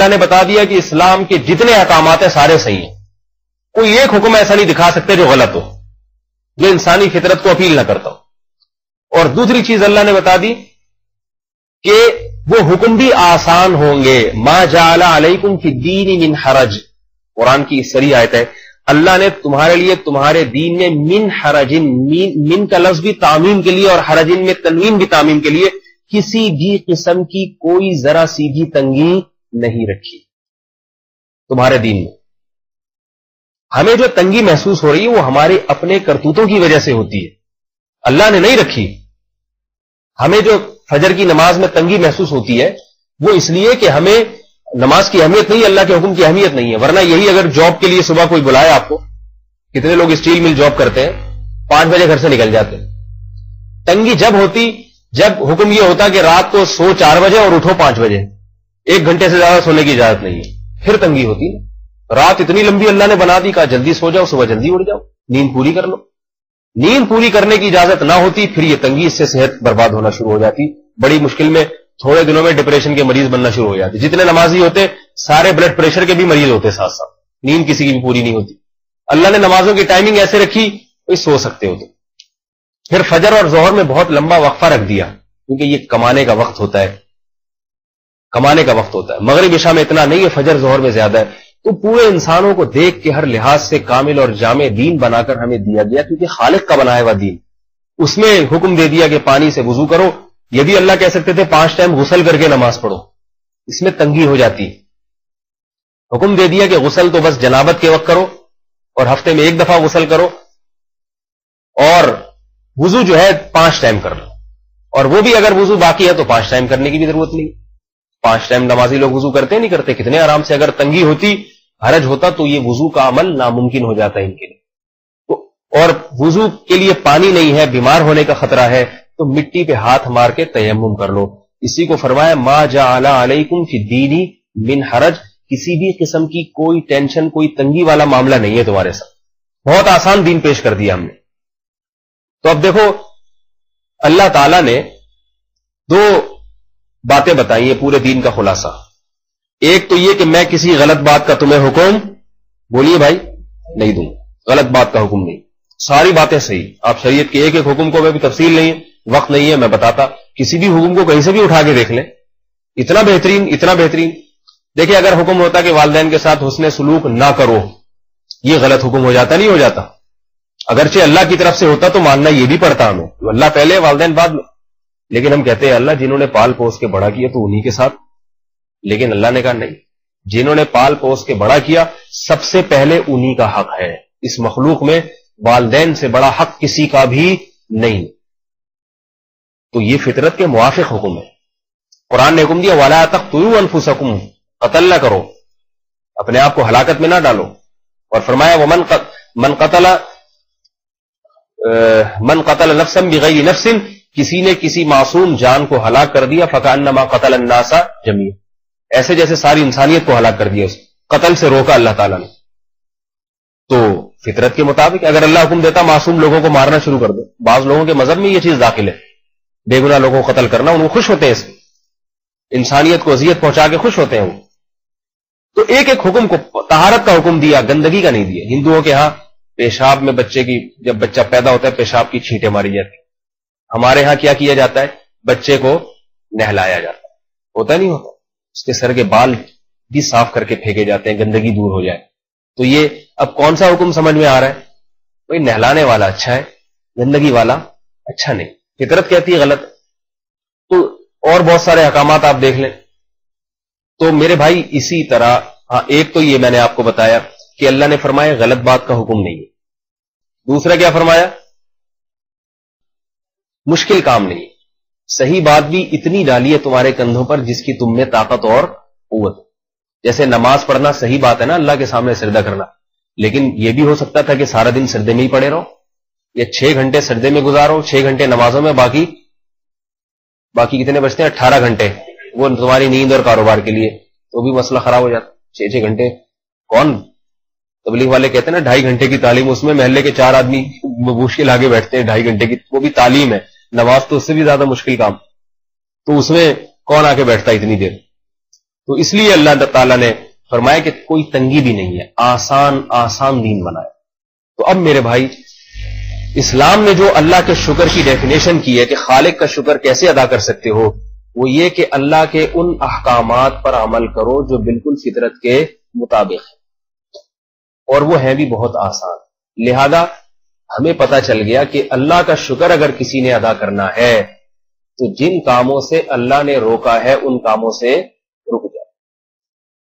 اللہ نے بتا دیا کہ اسلام کے جتنے احکامات ہیں سارے صحیح ہیں، کوئی ایک حکم ایسا نہیں دکھا سکتے جو غلط ہو، جو انسانی فطرت کو اپیل نہ کرتا ہو۔ اور دوسری چیز اللہ نے بتا دی کہ وہ حکم بھی آسان ہوں گے، ما جعل علیکم فی الدین من حرج، قرآن کی اس صریح آیت ہے، اللہ نے تمہارے لیے تمہارے دین میں من حرج، من کا لفظ بھی تعمیم کے لیے اور حرجن میں تنوین بھی تعمیم کے لیے، کسی بھی قسم کی کوئی ذرا سی بھی تنگی نہیں رکھی تمہارے دین میں۔ ہمیں جو تنگی محسوس ہو رہی ہے وہ ہمارے اپنے کرتوتوں کی وجہ سے ہوتی ہے، اللہ نے نہیں رکھی۔ ہمیں جو فجر کی نماز میں تنگی محسوس ہوتی ہے وہ اس لیے کہ ہمیں نماز کی اہمیت نہیں، اللہ کے حکم کی اہمیت نہیں ہے، ورنہ یہی اگر جاب کے لیے صبح کوئی بلائے آپ کو، کتنے لوگ اسٹیل مل جاب کرتے ہیں 5 بجے گھر سے نکل جاتے ہیں۔ تنگی جب ہوتی جب حکم یہ ہوتا کہ رات کو سو 4 بجے اور اٹھو 5 بجے، 1 گھنٹے سے زیادہ سونے کی اجازت نہیں ہے، پھر تنگی ہوتی ہے۔ رات اتنی لمبی اللہ نے بنا دی، کہا جلدی سو جاؤ، صبح جلدی اٹھ جاؤ، نیند پوری کر لو۔ نیند پوری کرنے کی اجازت نہ ہوتی پھر یہ تنگی، اس سے صحت برباد ہونا شروع ہو جاتی، بڑی مشکل میں تھوڑے دنوں میں ڈپریشن کے مریض بننا شروع ہو جاتے۔ جتنے نمازی ہوتے سارے بلڈ پریشر کے بھی مریض ہوتے ساتھ ساتھ، نیند کسی کی بھی پوری نہیں ہوتی۔ اللہ نے نمازوں کی ٹائمنگ ایسے رکھی کوئی سو سکتے ہوتے۔ پھر فجر اور ظہر میں بہت لمبا وقفہ رکھ دیا کیونکہ یہ کمانے کا وقت ہوتا ہے، کمانے کا وقت ہوتا ہے۔ مغرب عشاء میں اتنا نہیں ہے، فجر ظہر میں زیادہ ہے۔ تو پورے انسانوں کو دیکھ کے ہر لحاظ سے کامل اور جامع دین بنا کر ہمیں دیا گیا، کیونکہ خالق کا بنایا ہوا دین، اس میں حکم دے دیا کہ پانی سے وضو کرو۔ یہ بھی اللہ کہہ سکتے تھے 5 ٹائم غسل کر کے نماز پڑھو، اس میں تنگی ہو جاتی ہے۔ حکم دے دیا کہ غسل تو بس جنابت کے وقت کرو اور ہفتے میں 1 دفعہ غسل کرو، اور وضو جو ہے 5 ٹائم کر لو، اور وہ بھی اگر وضو باقی ہے تو 5 ٹائم کرنے کی بھی ضرورت نہیں۔ 5 ٹائم نمازی لوگ وضو کرتے نہیں کرتے، کتنے آرام سے۔ اگر تنگی ہوتی، حرج ہوتا تو یہ وضو کا عمل ناممکن ہو جاتا ہے ان کے لیے۔ اور وضو کے لیے پانی نہیں ہے، بیمار ہونے کا خطرہ ہے، تو مٹی پہ ہاتھ مار کے تیمم کر لو۔ اسی کو فرمایا ما جعل علیکم فی الدین من حرج، کسی بھی قسم کی کوئی ٹینشن، کوئی تنگی والا معاملہ نہیں ہے تمہارے ساتھ، بہت آسان دین پیش کر دیا ہم نے۔ تو اب دیکھو اللہ تعالی نے 2 باتیں بتائی ہیں پورے دین کا خلاصہ۔ ایک تو یہ کہ میں کسی غلط بات کا تمہیں حکم بولیے بھائی نہیں دوں، غلط بات کا حکم نہیں، ساری باتیں صحیح۔ آپ شریعت کے ایک ایک حکم کو میں بھی تفصیل نہیں ہے، وقت نہیں ہے میں بتاتا، کسی بھی حکم کو کہیں سے بھی اٹھا کے دیکھ لیں، اتنا بہترین اتنا بہترین۔ دیکھیں اگر حکم ہوتا کہ والدین کے ساتھ حسن سلوک نہ کرو، یہ غلط حکم ہو جاتا نہیں ہو جاتا؟ اگرچہ اللہ کی طرف سے ہوتا تو ماننا یہ بھی پڑتا ہمیں، اللہ پہلے والدین بعد میں، لیکن ہم کہتے ہیں اللہ جنہوں نے پال پوس کے بڑا کیا تو انہی کے ساتھ، لیکن اللہ نے کہا نہیں، جنہوں نے پال پوس کے بڑا کیا سب سے پہلے انہی کا حق ہے، اس مخلوق میں والدین سے بڑا حق کسی کا بھی نہیں۔ تو یہ فطرت کے موافق حکم ہے۔ قرآن نے حکم دیا وَلَا تَقْتُلُوا أَنفُسَكُمْ، قتل نہ کرو، اپنے آپ کو ہلاکت میں نہ ڈالو، اور فرمایا من قتل نفسا بغیر نفس، کسی نے کسی معصوم جان کو ہلاک کر دیا فکأنما قتل الناس جميعا، ایسے جیسے ساری انسانیت کو ہلاک کر دیا، اس قتل سے روکا اللہ تعالیٰ نے۔ تو فطرت کے مطابق اگر اللہ حکم دیتا معصوم لوگوں کو مارنا شروع کر دو، بعض لوگوں کے مذہب میں یہ چیز داخل ہے، بے گناہ لوگوں کو قتل کرنا، ان کو خوش ہوتے ہیں اس انسانیت کو اذیت پہنچا کے خوش ہوتے ہیں وہ۔ تو ایک ایک حکم کو، طہارت کا حکم دیا، گندگی کا نہیں دیا۔ ہندوؤں کے ہاں پیشاب میں بچے کی، جب بچہ پیدا ہوتا ہے پیشاب کی چھینٹیں ماری جاتی، ہمارے ہاں کیا کیا جاتا ہے؟ بچے کو نہلایا جاتا ہے، ہوتا نہیں ہوتا؟ اس کے سر کے بال بھی صاف کر کے پھینکے جاتے ہیں، گندگی دور ہو جائے۔ تو یہ اب کون سا حکم سمجھ میں آ رہا ہے؟ بھائی نہلانے والا اچھا ہے، گندگی والا اچھا نہیں، فطرت کہتی ہے غلط۔ تو اور بہت سارے احکامات آپ دیکھ لیں۔ تو میرے بھائی اسی طرح ہاں ایک تو یہ میں نے آپ کو بتایا کہ اللہ نے فرمایا غلط بات کا حکم نہیں ہے، دوسرا کیا فرمایا؟ مشکل کام نہیں، صحیح بات بھی اتنی ڈالی ہے تمہارے کندھوں پر جس کی تم میں طاقت اور قوت۔ جیسے نماز پڑھنا صحیح بات ہے نا، اللہ کے سامنے سجدہ کرنا، لیکن یہ بھی ہو سکتا تھا کہ سارا دن سجدے میں ہی پڑے رہو، یا 6 گھنٹے سجدے میں گزارو، 6 گھنٹے نمازوں میں، باقی کتنے بچتے ہیں؟ 18 گھنٹے وہ تمہاری نیند اور کاروبار کے لیے، تو بھی مسئلہ خراب ہو جاتا۔ 6 گھنٹے کون تبلیغ والے کہتے ہیں نا 2.5 گھنٹے کی تعلیم، اس میں محلے کے 4 آدمی مشکل آگے بیٹھتے ہیں 2.5 گھنٹے کی، وہ بھی تعلیم ہے، نماز تو اس سے بھی زیادہ مشکل کام، تو اس میں کون آ کے بیٹھتا ہے اتنی دیر؟ تو اس لیے اللہ تعالیٰ نے فرمایا کہ کوئی تنگی بھی نہیں ہے، آسان آسان دین بنایا۔ تو اب میرے بھائی، اسلام نے جو اللہ کے شکر کی ڈیفینیشن کی ہے کہ خالق کا شکر کیسے ادا کر سکتے ہو، وہ یہ کہ اللہ کے ان احکامات پر عمل کرو جو بالکل فطرت کے مطابق ہے، اور وہ ہیں بھی بہت آسان۔ لہذا ہمیں پتہ چل گیا کہ اللہ کا شکر اگر کسی نے ادا کرنا ہے تو جن کاموں سے اللہ نے روکا ہے ان کاموں سے